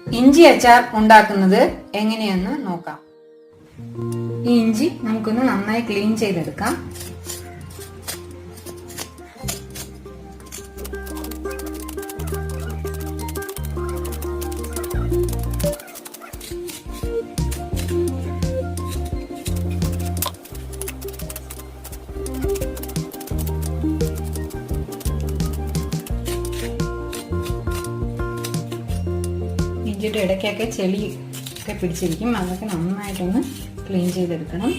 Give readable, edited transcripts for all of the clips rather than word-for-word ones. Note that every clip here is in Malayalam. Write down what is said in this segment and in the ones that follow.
ഇഞ്ചി അച്ചാർ ഉണ്ടാക്കുന്നത് എങ്ങനെയെന്ന് നോക്കാം. ഈ ഇഞ്ചി നമുക്കൊന്ന് നന്നായി ക്ലീൻ ചെയ്തെടുക്കാം. ഇഞ്ചിയുടെ ഇടയ്ക്കൊക്കെ ചെളി ഒക്കെ പിടിച്ചിരിക്കും, അതൊക്കെ നന്നായിട്ടൊന്ന് ക്ലീൻ ചെയ്തെടുക്കണം.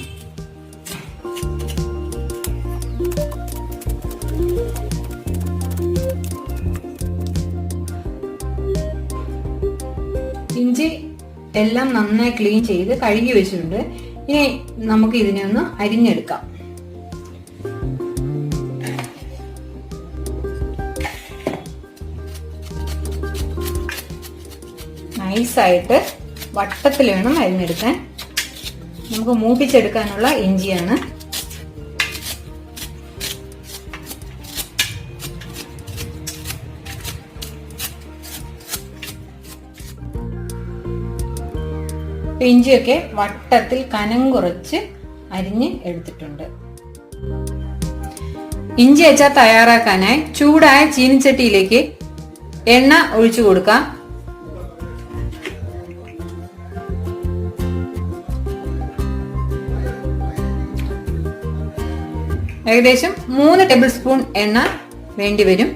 ഇഞ്ചി എല്ലാം നന്നായി ക്ലീൻ ചെയ്ത് കഴുകി വെച്ചിട്ടുണ്ട്. ഇനി നമുക്ക് ഇതിനെ ഒന്ന് അരിഞ്ഞെടുക്കാം. നൈസായിട്ട് വട്ടത്തിൽ വേണം അരിഞ്ഞെടുക്കാൻ. നമുക്ക് മൂപ്പിച്ചെടുക്കാനുള്ള ഇഞ്ചിയാണ്. ഇഞ്ചിയൊക്കെ വട്ടത്തിൽ കനം കുറച്ച് അരിഞ്ഞ് എടുത്തിട്ടുണ്ട്. ഇഞ്ചി അച്ചാർ തയ്യാറാക്കാനായി ചൂടായ ചീനിച്ചട്ടിയിലേക്ക് എണ്ണ ഒഴിച്ചു കൊടുക്കാം. ഏകദേശം 3 ടേബിൾ സ്പൂൺ എണ്ണ വേണ്ടി വരും.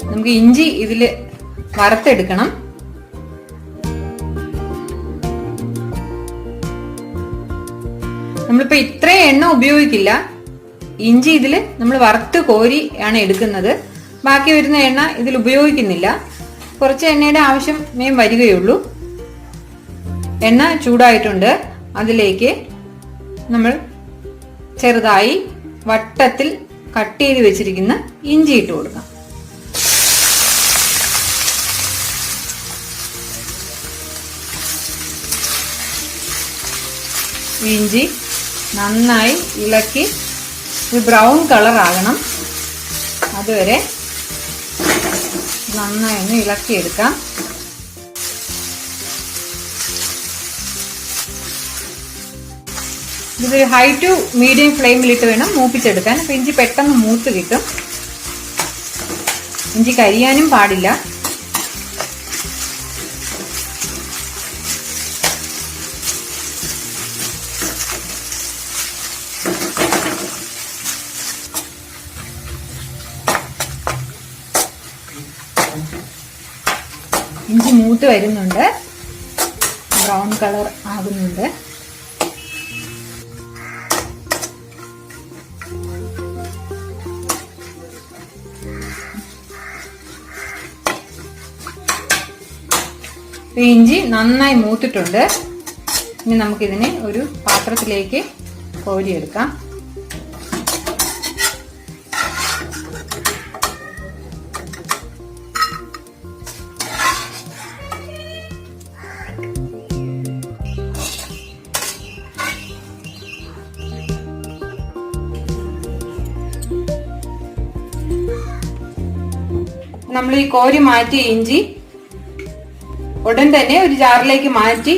നമുക്ക് ഇഞ്ചി ഇതില് വറുത്തെടുക്കണം. നമ്മളിപ്പോ ഇത്രയും എണ്ണ ഉപയോഗിക്കില്ല. ഇഞ്ചി ഇതില് നമ്മൾ വറുത്ത് കോരി ആണ് എടുക്കുന്നത്. ബാക്കി വരുന്ന എണ്ണ ഇതിൽ ഉപയോഗിക്കുന്നില്ല. കുറച്ച് എണ്ണയുടെ ആവശ്യമേ വരികയുള്ളൂ. എണ്ണ ചൂടായിട്ടുണ്ട്. അതിലേക്ക് നമ്മൾ ചെറുതായി വട്ടത്തിൽ കട്ട് ചെയ്ത് വെച്ചിരിക്കുന്ന ഇഞ്ചി ഇട്ട് കൊടുക്കാം. ഇഞ്ചി നന്നായി ഇളക്കി ബ്രൗൺ കളർ ആകണം. അതുവരെ നന്നായി ഒന്ന് ഇളക്കിയെടുക്കാം. ഇതൊരു ഹൈ ടു മീഡിയം ഫ്ലെയിമിലിട്ട് വേണം മൂപ്പിച്ചെടുക്കാൻ. അപ്പൊ ഇഞ്ചി പെട്ടെന്ന് മൂത്ത് കിട്ടും. ഇഞ്ചി കരിയാനും പാടില്ല. ഇഞ്ചി മൂത്ത് വരുന്നുണ്ട്, ബ്രൗൺ കളർ ആകുന്നുണ്ട്. ഇഞ്ചി നന്നായി മൂത്തിട്ടുണ്ട്. ഇനി നമുക്കിതിനെ ഒരു പാത്രത്തിലേക്ക് കോരിയെടുക്കാം. നമ്മൾ ഈ കോരി മാറ്റിയ ഇഞ്ചി ഉടൻ തന്നെ ഒരു ജാറിലേക്ക് മാറ്റി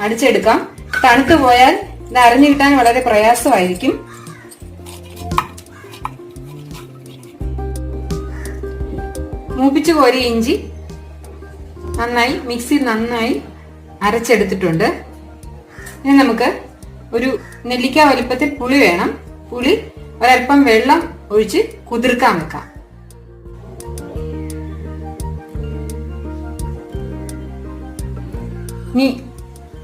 അടിച്ചെടുക്കാം. തണുത്തു പോയാൽ ഇത് അരിഞ്ഞു കിട്ടാൻ വളരെ പ്രയാസമായിരിക്കും. മൂപ്പിച്ചു കോരിയ ഇഞ്ചി നന്നായി മിക്സിയിൽ നന്നായി അരച്ചെടുത്തിട്ടുണ്ട്. ഇനി നമുക്ക് ഒരു നെല്ലിക്ക വലിപ്പത്തിൽ പുളി വേണം. പുളി ഒരൽപ്പം വെള്ളം ഒഴിച്ച് കുതിർക്കാൻ വെക്കാം. ഇനി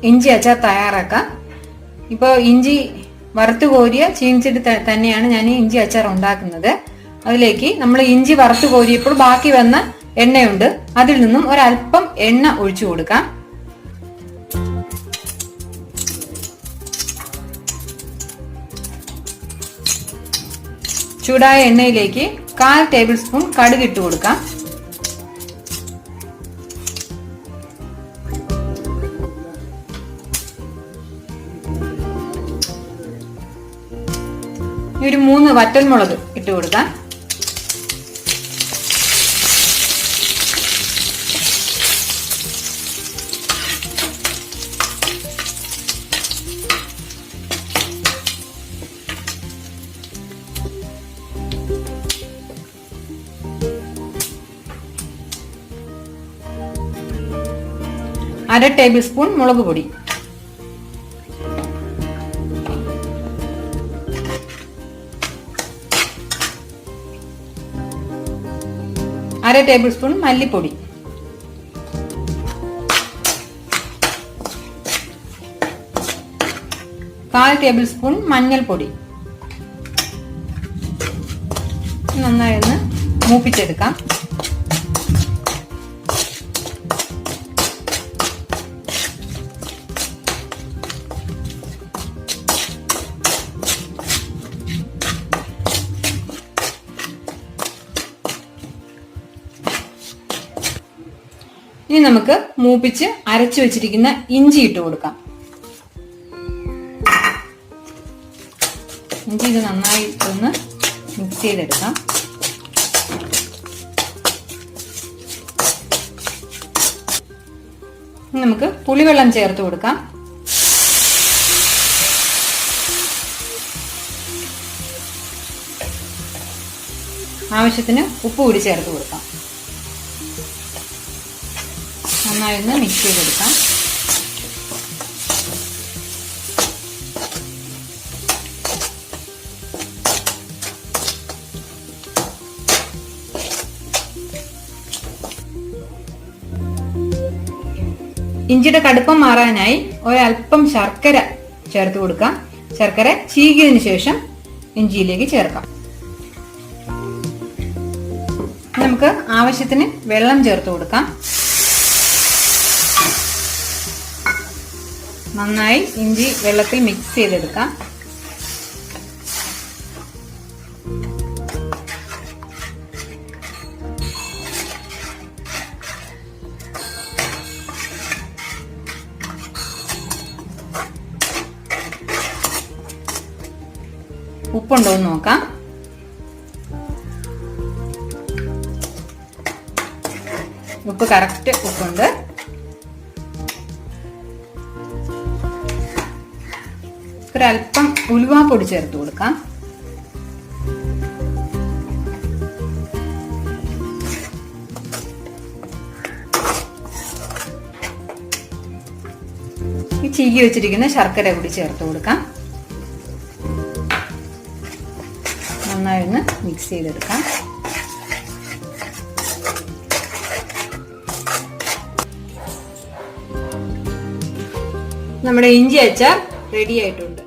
ഇഞ്ചി അച്ചാർ തയ്യാറാക്കാം. ഇപ്പോൾ ഇഞ്ചി വറുത്ത് കോരിയ ചീനിച്ചട്ടി തന്നെയാണ് ഞാൻ ഇഞ്ചി അച്ചാർ ഉണ്ടാക്കുന്നത്. അതിലേക്ക് നമ്മൾ ഇഞ്ചി വറുത്ത് കോരിയപ്പോൾ ബാക്കി വന്ന എണ്ണയുണ്ട്. അതിൽ നിന്നും ഒരൽപ്പം എണ്ണ ഒഴിച്ചു കൊടുക്കാം. ചൂടായ എണ്ണയിലേക്ക് 1/4 ടേബിൾ സ്പൂൺ കടുക് ഇട്ട് കൊടുക്കാം. ഒരു 3 വറ്റൽമുളക് ഇട്ട് കൊടുക്കാം. 1/2 ടേബിൾ സ്പൂൺ മുളക് പൊടി, 1/2 ടേബിൾ സ്പൂൺ മല്ലിപ്പൊടി, 1/4 ടേബിൾ സ്പൂൺ മഞ്ഞൾപ്പൊടി. നന്നായി ഒന്ന് മൂപ്പിച്ചെടുക്കാം. ഇനി നമുക്ക് മൂപ്പിച്ച് അരച്ചു വെച്ചിരിക്കുന്ന ഇഞ്ചി ഇട്ട് കൊടുക്കാം. ഇഞ്ചി ഇത് നന്നായി ഒന്ന് മിക്സ് ചെയ്തെടുക്കാം. നമുക്ക് പുളിവെള്ളം ചേർത്ത് കൊടുക്കാം. ആവശ്യത്തിന് ഉപ്പ് കൂടി ചേർത്ത് കൊടുക്കാം. നന്നായി ഒന്ന് മിക്സ് ചെയ്തെടുക്കാം. ഇഞ്ചിയുടെ കടുപ്പം മാറാനായി ഒരൽപ്പം ശർക്കര ചേർത്ത് കൊടുക്കാം. ശർക്കര ചീകിയതിനു ശേഷം ഇഞ്ചിയിലേക്ക് ചേർക്കാം. നമുക്ക് ആവശ്യത്തിന് വെള്ളം ചേർത്ത് കൊടുക്കാം. നന്നായി ഇഞ്ചി വെള്ളത്തിൽ മിക്സ് ചെയ്തെടുക്കാം. ഉപ്പുണ്ടോ എന്ന് നോക്കാം. ഉപ്പ് കറക്റ്റ് ഉപ്പുണ്ട്. ഒരൽപ്പം ഉലുവാപ്പൊടി ചേർത്ത് കൊടുക്കാം. ഈ ചീകി വെച്ചിരിക്കുന്ന ശർക്കര കൂടി ചേർത്ത് കൊടുക്കാം. നന്നായി ഒന്ന് മിക്സ് ചെയ്തെടുക്കാം. നമ്മുടെ ഇഞ്ചി അച്ചാർ റെഡി ആയിട്ടുണ്ട്.